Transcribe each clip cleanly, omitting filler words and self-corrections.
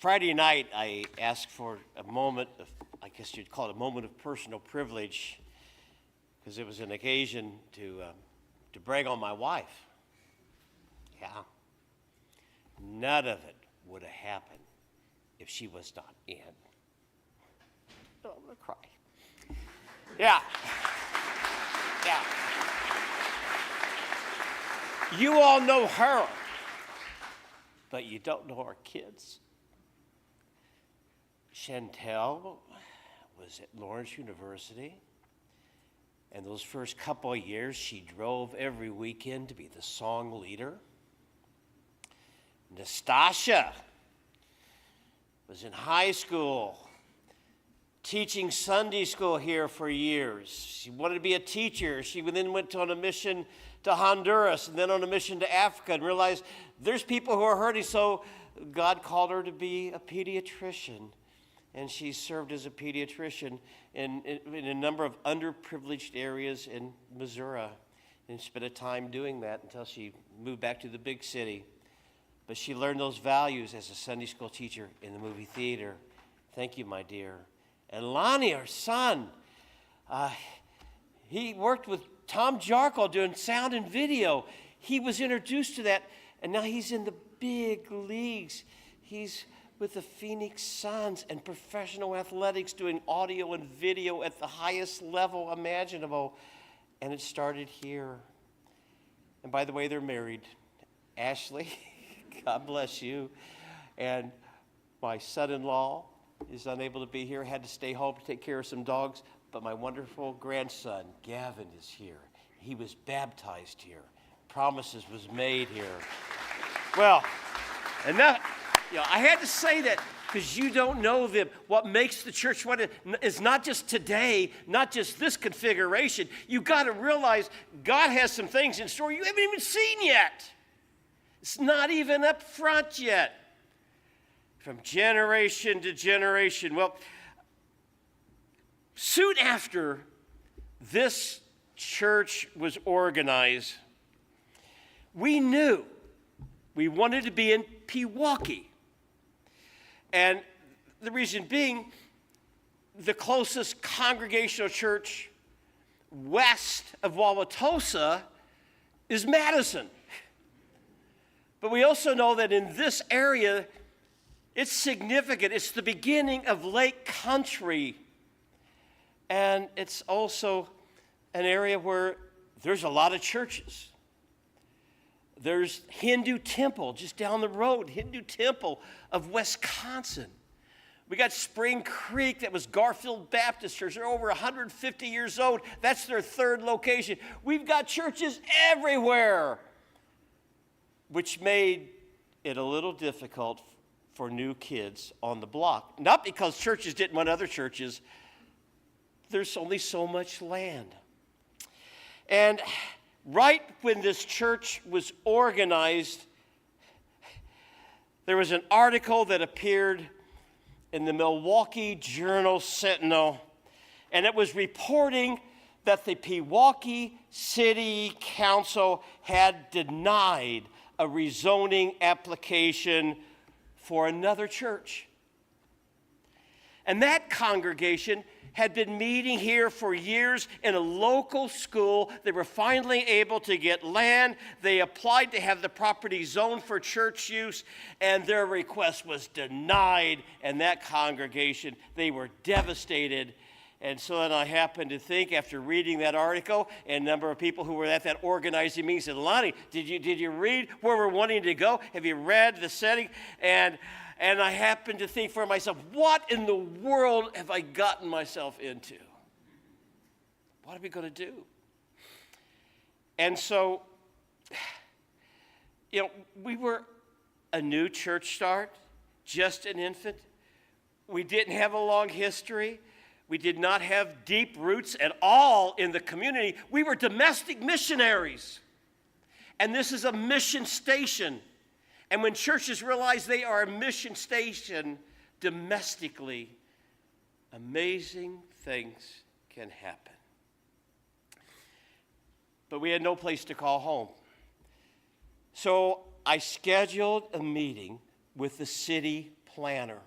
Friday night, I asked for a moment of, I guess you'd call it a moment of personal privilege, because it was an occasion to brag on my wife. Yeah. None of it would have happened if she was not in. Oh, I'm going to cry. Yeah. Yeah. You all know her, but you don't know our kids. Chantel was at Lawrence University, and those first couple of years, she drove every weekend to be the song leader. Nastasha was in high school, teaching Sunday school here for years. She wanted to be a teacher. She then went on a mission to Honduras and then on a mission to Africa and realized there's people who are hurting, so God called her to be a pediatrician. And she served as a pediatrician in a number of underprivileged areas in Missouri and spent a time doing that until she moved back to the big city. But she learned those values as a Sunday school teacher in the movie theater. Thank you, my dear. And Lonnie, our son, he worked with Tom Jarkle doing sound and video. He was introduced to that, and now he's in the big leagues. He's with the Phoenix Suns and professional athletics doing audio and video at the highest level imaginable. And it started here. And by the way, they're married. Ashley, God bless you. And my son-in-law is unable to be here, had to stay home to take care of some dogs. But my wonderful grandson, Gavin, is here. He was baptized here. Promises was made here. Well, and that, I had to say that because you don't know them. What makes the church what it is not just today, not just this configuration. You got to realize God has some things in store you haven't even seen yet. It's not even up front yet. From generation to generation. Well, soon after this church was organized, we knew we wanted to be in Pewaukee. And the reason being, the closest congregational church west of Wauwatosa is Madison. But we also know that in this area, it's significant. It's the beginning of Lake Country. And it's also an area where there's a lot of churches. There's Hindu Temple just down the road, Hindu Temple of Wisconsin. We got Spring Creek, that was Garfield Baptist Church. They're over 150 years old. That's their third location. We've got churches everywhere, which made it a little difficult for new kids on the block. Not because churches didn't want other churches. There's only so much land. And right when this church was organized, there was an article that appeared in the Milwaukee Journal-Sentinel, and it was reporting that the Pewaukee City Council had denied a rezoning application for another church. And that congregation had been meeting here for years in a local school. They were finally able to get land. They applied to have the property zoned for church use, and their request was denied. And that congregation, they were devastated. And so then I happened to think, after reading that article, and a number of people who were at that organizing meeting said, Lonnie, did you read where we're wanting to go? Have you read the setting? And I happened to think for myself, what in the world have I gotten myself into? What are we going to do? And so, we were a new church start, just an infant. We didn't have a long history. We did not have deep roots at all in the community. We were domestic missionaries. And this is a mission station. And when churches realize they are a mission station domestically, amazing things can happen. But we had no place to call home. So I scheduled a meeting with the city planner,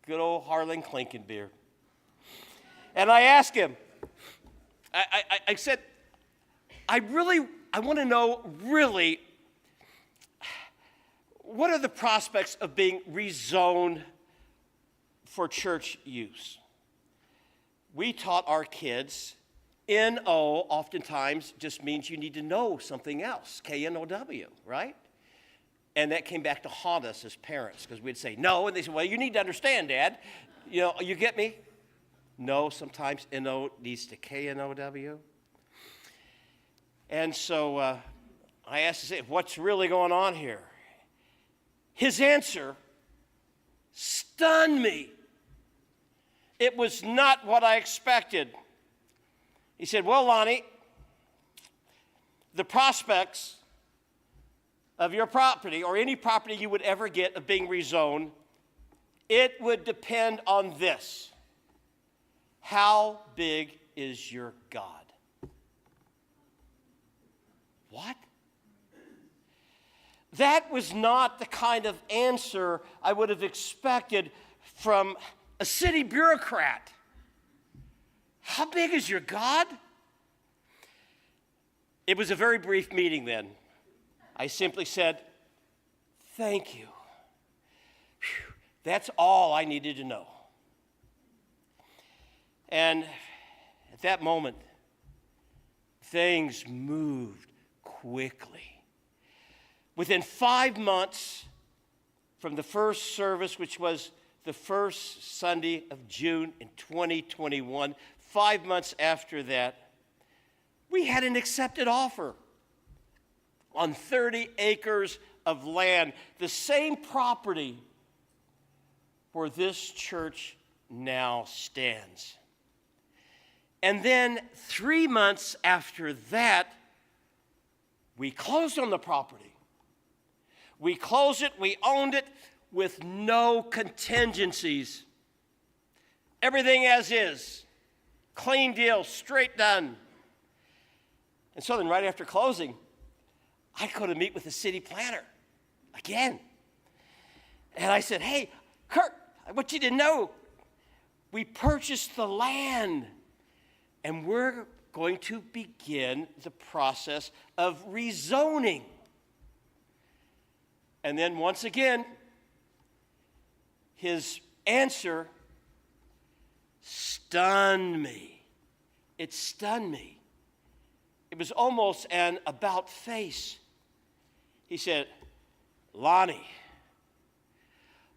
good old Harlan Klinkenbeer. And I asked him, I said, I want to know really, what are the prospects of being rezoned for church use? We taught our kids, N-O oftentimes just means you need to know something else, K-N-O-W, right? And that came back to haunt us as parents because we'd say no, and they said, well, you need to understand, Dad. You know, you get me? No, sometimes N-O needs to K-N-O-W. And so I asked him, what's really going on here? His answer stunned me. It was not what I expected. He said, well, Lonnie, the prospects of your property or any property you would ever get of being rezoned, it would depend on this. How big is your God? What? That was not the kind of answer I would have expected from a city bureaucrat. How big is your God? It was a very brief meeting then. I simply said, thank you. Whew, that's all I needed to know. And at that moment, things moved quickly. Within 5 months from the first service, which was the first Sunday of June in 2021, 5 months after that, we had an accepted offer on 30 acres of land, the same property where this church now stands. And then 3 months after that, we closed on the property. We closed it, we owned it with no contingencies. Everything as is. Clean deal, straight done. And so then right after closing, I go to meet with the city planner again. And I said, hey, Kurt, I want you to know, we purchased the land and we're going to begin the process of rezoning. And then once again, his answer stunned me. It stunned me. It was almost an about face. He said, Lonnie,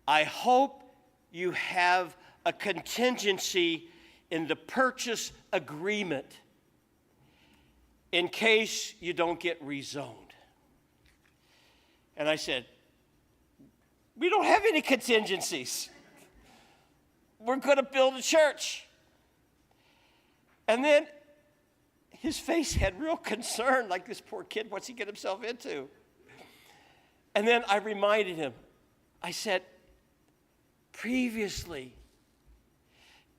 I hope you have a contingency in the purchase agreement in case you don't get rezoned. And I said, we don't have any contingencies. We're going to build a church. And then his face had real concern, like this poor kid, what's he get himself into? And then I reminded him, I said, previously,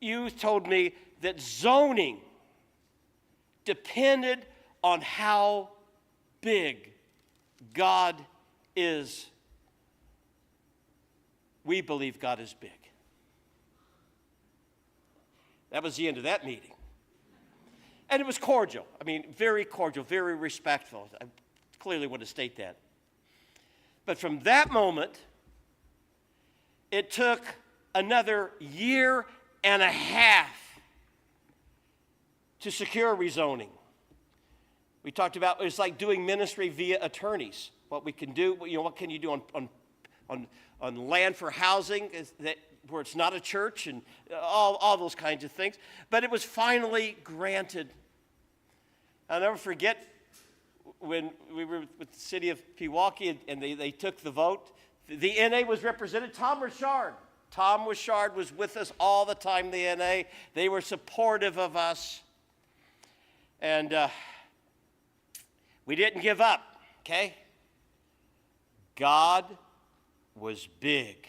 you told me that zoning depended on how big God is. We believe God is big. That was the end of that meeting. And it was cordial. I mean, very cordial, very respectful. I clearly want to state that. But from that moment, it took another year and a half to secure rezoning. We talked about it's like doing ministry via attorneys. What we can do, what can you do on land for housing where it's not a church and all those kinds of things. But it was finally granted. I'll never forget when we were with the city of Pewaukee and they took the vote. The NA was represented. Tom Richard. Tom Richard was with us all the time, the NA. They were supportive of us. And we didn't give up, okay? God was big.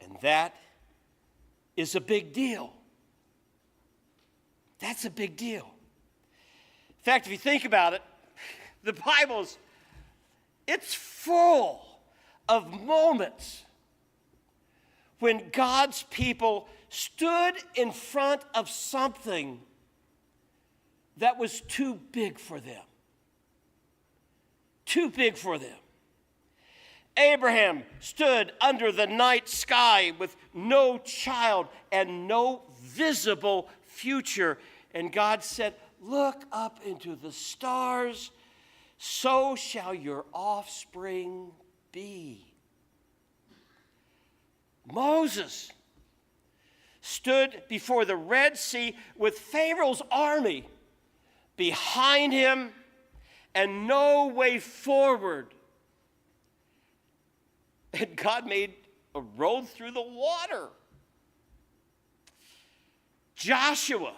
And that is a big deal. That's a big deal. In fact, if you think about it, the Bible's, it's full of moments when God's people stood in front of something that was too big for them. Too big for them. Abraham stood under the night sky with no child and no visible future. And God said, "Look up into the stars, so shall your offspring be." Moses stood before the Red Sea with Pharaoh's army behind him and no way forward. And God made a road through the water. Joshua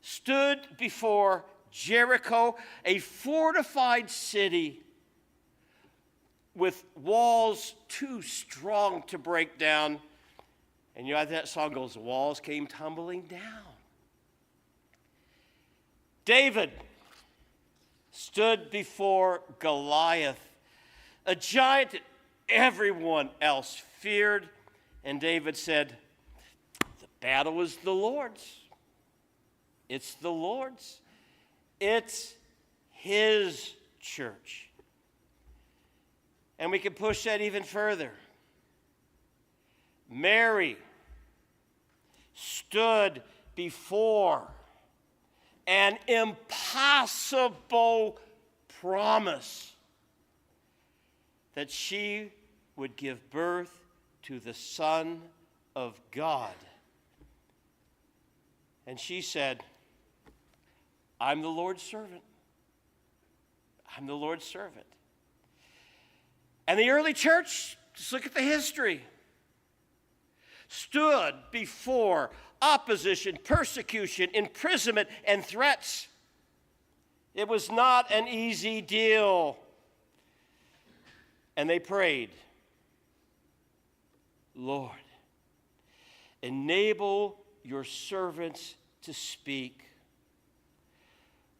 stood before Jericho, a fortified city with walls too strong to break down. And you know how that song goes, the walls came tumbling down. David stood before Goliath, a giant that everyone else feared. And David said, "The battle is the Lord's. It's the Lord's. It's his church." And we can push that even further. Mary stood before an impossible promise that she would give birth to the Son of God. And she said, "I'm the Lord's servant. I'm the Lord's servant." And the early church, just look at the history, stood before opposition, persecution, imprisonment, and threats. It was not an easy deal. And they prayed, "Lord, enable your servants to speak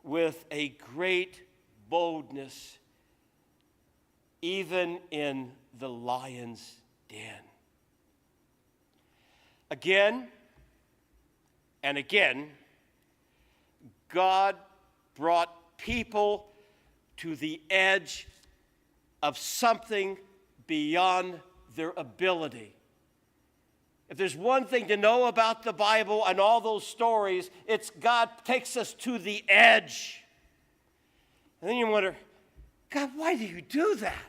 with a great boldness, even in the lion's den." Again and again, God brought people to the edge of something beyond their ability. If there's one thing to know about the Bible and all those stories, it's God takes us to the edge. And then you wonder, God, why do you do that?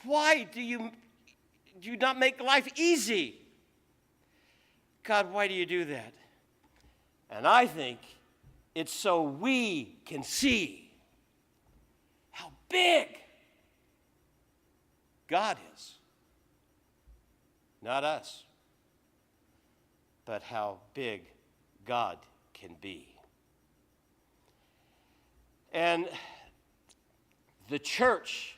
Why do you not make life easy? God, why do you do that? And I think it's so we can see how big God is. Not us, but how big God can be. And the church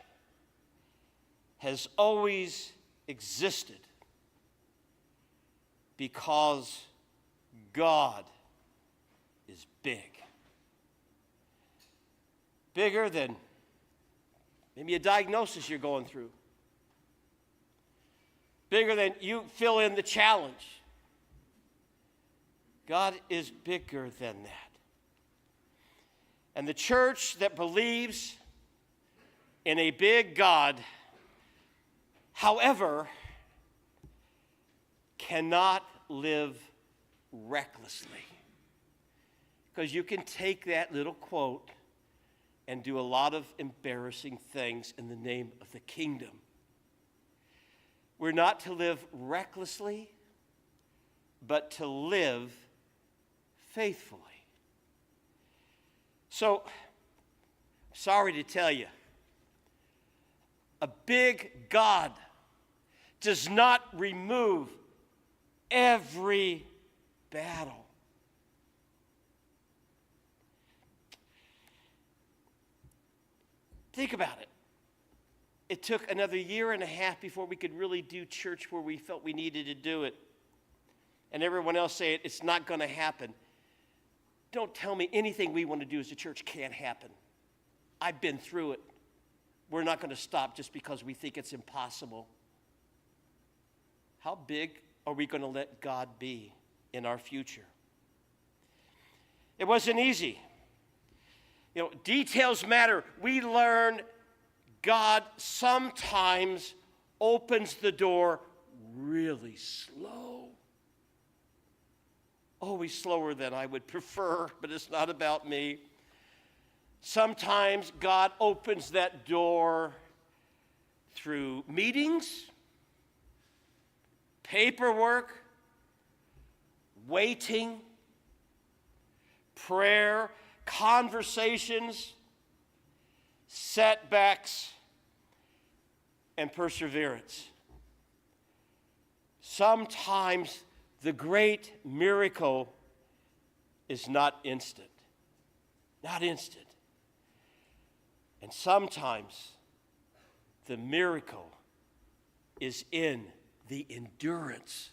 has always existed because God is big. Bigger than maybe a diagnosis you're going through. Bigger than you fill in the challenge. God is bigger than that. And the church that believes in a big God, however, cannot live recklessly. Because you can take that little quote and do a lot of embarrassing things in the name of the kingdom. We're not to live recklessly, but to live faithfully. So, sorry to tell you, a big God does not remove every battle. Think about it. It took another year and a half before we could really do church where we felt we needed to do it. And everyone else saying it's not going to happen. Don't tell me anything we want to do as a church can't happen. I've been through it. We're not going to stop just because we think it's impossible. How big are we going to let God be in our future? It wasn't easy. Details matter. We learn God sometimes opens the door really slow. Always slower than I would prefer, but it's not about me. Sometimes God opens that door through meetings, paperwork, waiting, prayer, conversations, setbacks, and perseverance. Sometimes the great miracle is not instant. Not instant. And sometimes the miracle is in the endurance.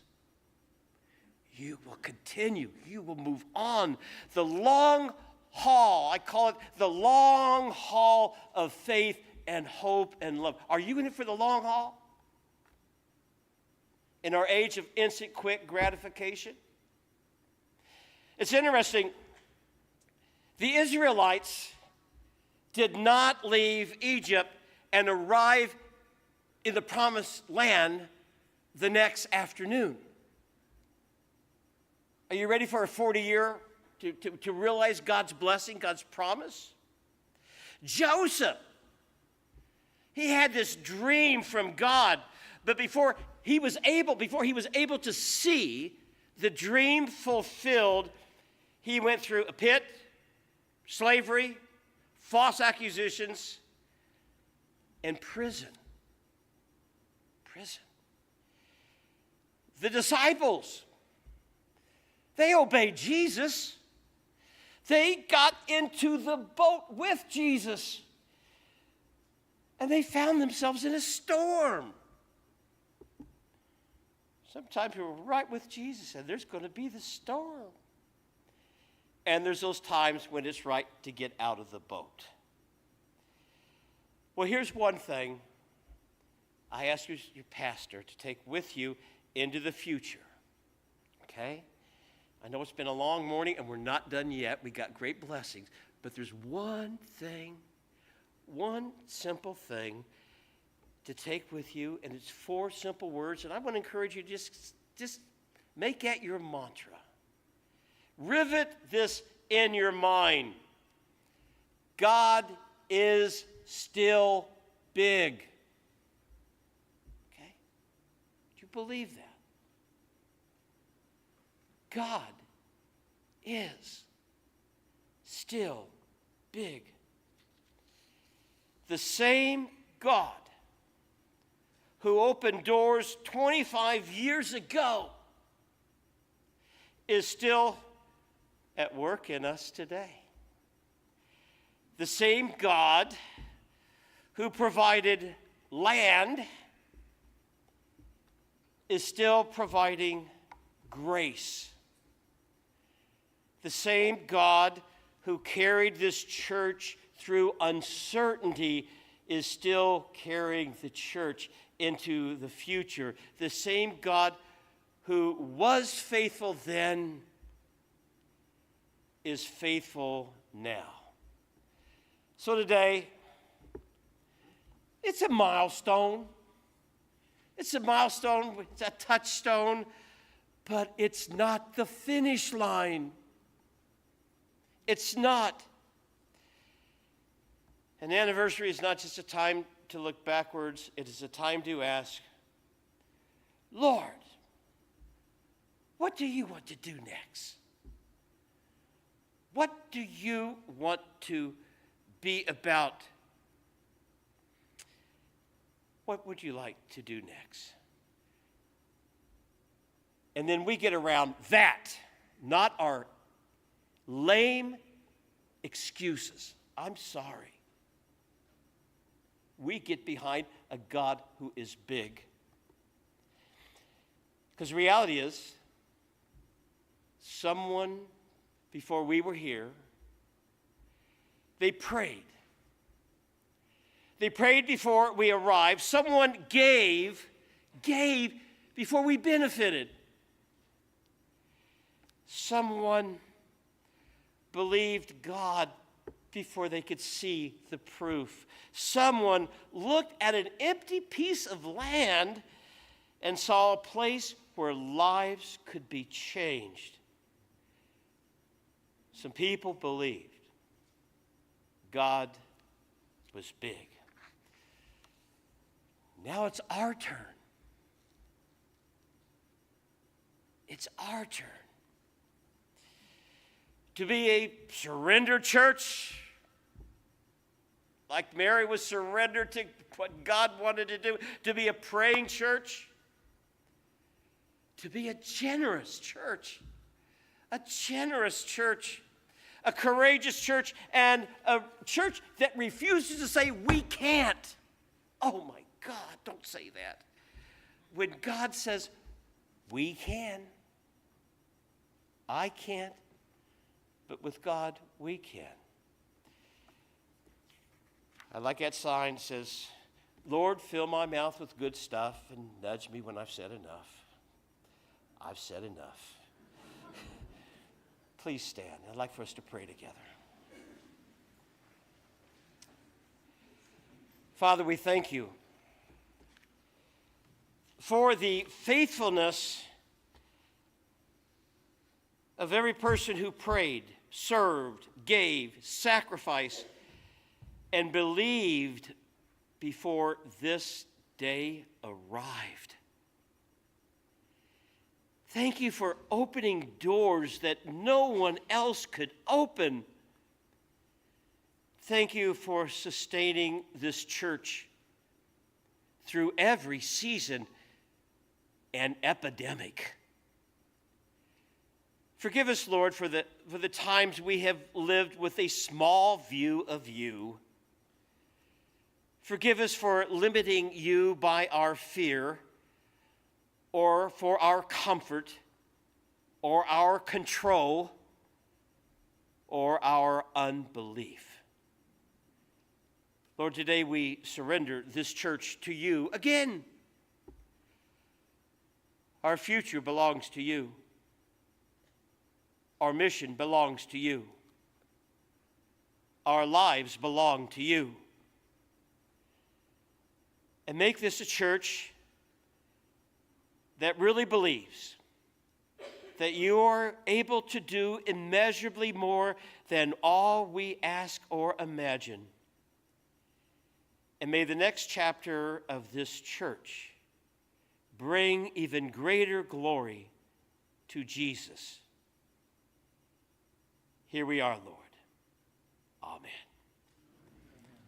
You will continue. You will move on. The long haul, I call it the long haul of faith and hope and love. Are you in it for the long haul? In our age of instant, quick gratification? It's interesting. The Israelites did not leave Egypt and arrive in the promised land the next afternoon. Are you ready for a 40-year to realize God's blessing, God's promise? Joseph, he had this dream from God, but before he was able to see the dream fulfilled, he went through a pit, slavery, false accusations, and prison. The disciples, they obeyed Jesus. They got into the boat with Jesus. And they found themselves in a storm. Sometimes we were right with Jesus, and there's going to be the storm. And there's those times when it's right to get out of the boat. Well, here's one thing I ask you, your pastor, to take with you into the future. Okay? I know it's been a long morning, and we're not done yet. We got great blessings. But there's one thing, one simple thing to take with you, and it's 4 simple words, and I want to encourage you to just make that your mantra. Rivet this in your mind. God is still big. Okay? Do you believe that? God is still big. The same God who opened doors 25 years ago is still at work in us today. The same God who provided land is still providing grace. The same God who carried this church through uncertainty is still carrying the church into the future. The same God who was faithful then is faithful now. So today, it's a milestone. It's a milestone, it's a touchstone, but it's not the finish line. It's not. An anniversary is not just a time to look backwards, it is a time to ask, Lord, what do you want to do next? What do you want to be about? What would you like to do next? And then we get around that, not our lame excuses. I'm sorry. We get behind a God who is big. Because the reality is, someone before we were here, they prayed. They prayed before we arrived. Someone gave before we benefited. Someone believed God before they could see the proof. Someone looked at an empty piece of land and saw a place where lives could be changed. Some people believed God was big. Now it's our turn. It's our turn to be a surrendered church, like Mary was surrendered to what God wanted to do, to be a praying church, to be a generous church, a courageous church, and a church that refuses to say, we can't. Oh my God, don't say that. When God says, we can, I can't, but with God, we can. I like that sign that says, Lord, fill my mouth with good stuff and nudge me when I've said enough. I've said enough. Please stand. I'd like for us to pray together. Father, we thank you for the faithfulness of every person who prayed, served, gave, sacrificed, and believed before this day arrived. Thank you for opening doors that no one else could open. Thank you for sustaining this church through every season and epidemic. Forgive us, Lord, for the times we have lived with a small view of you. Forgive us for limiting you by our fear, or for our comfort, or our control, or our unbelief. Lord, today we surrender this church to you again. Our future belongs to you. Our mission belongs to you. Our lives belong to you. And make this a church that really believes that you are able to do immeasurably more than all we ask or imagine. And may the next chapter of this church bring even greater glory to Jesus. Here we are, Lord.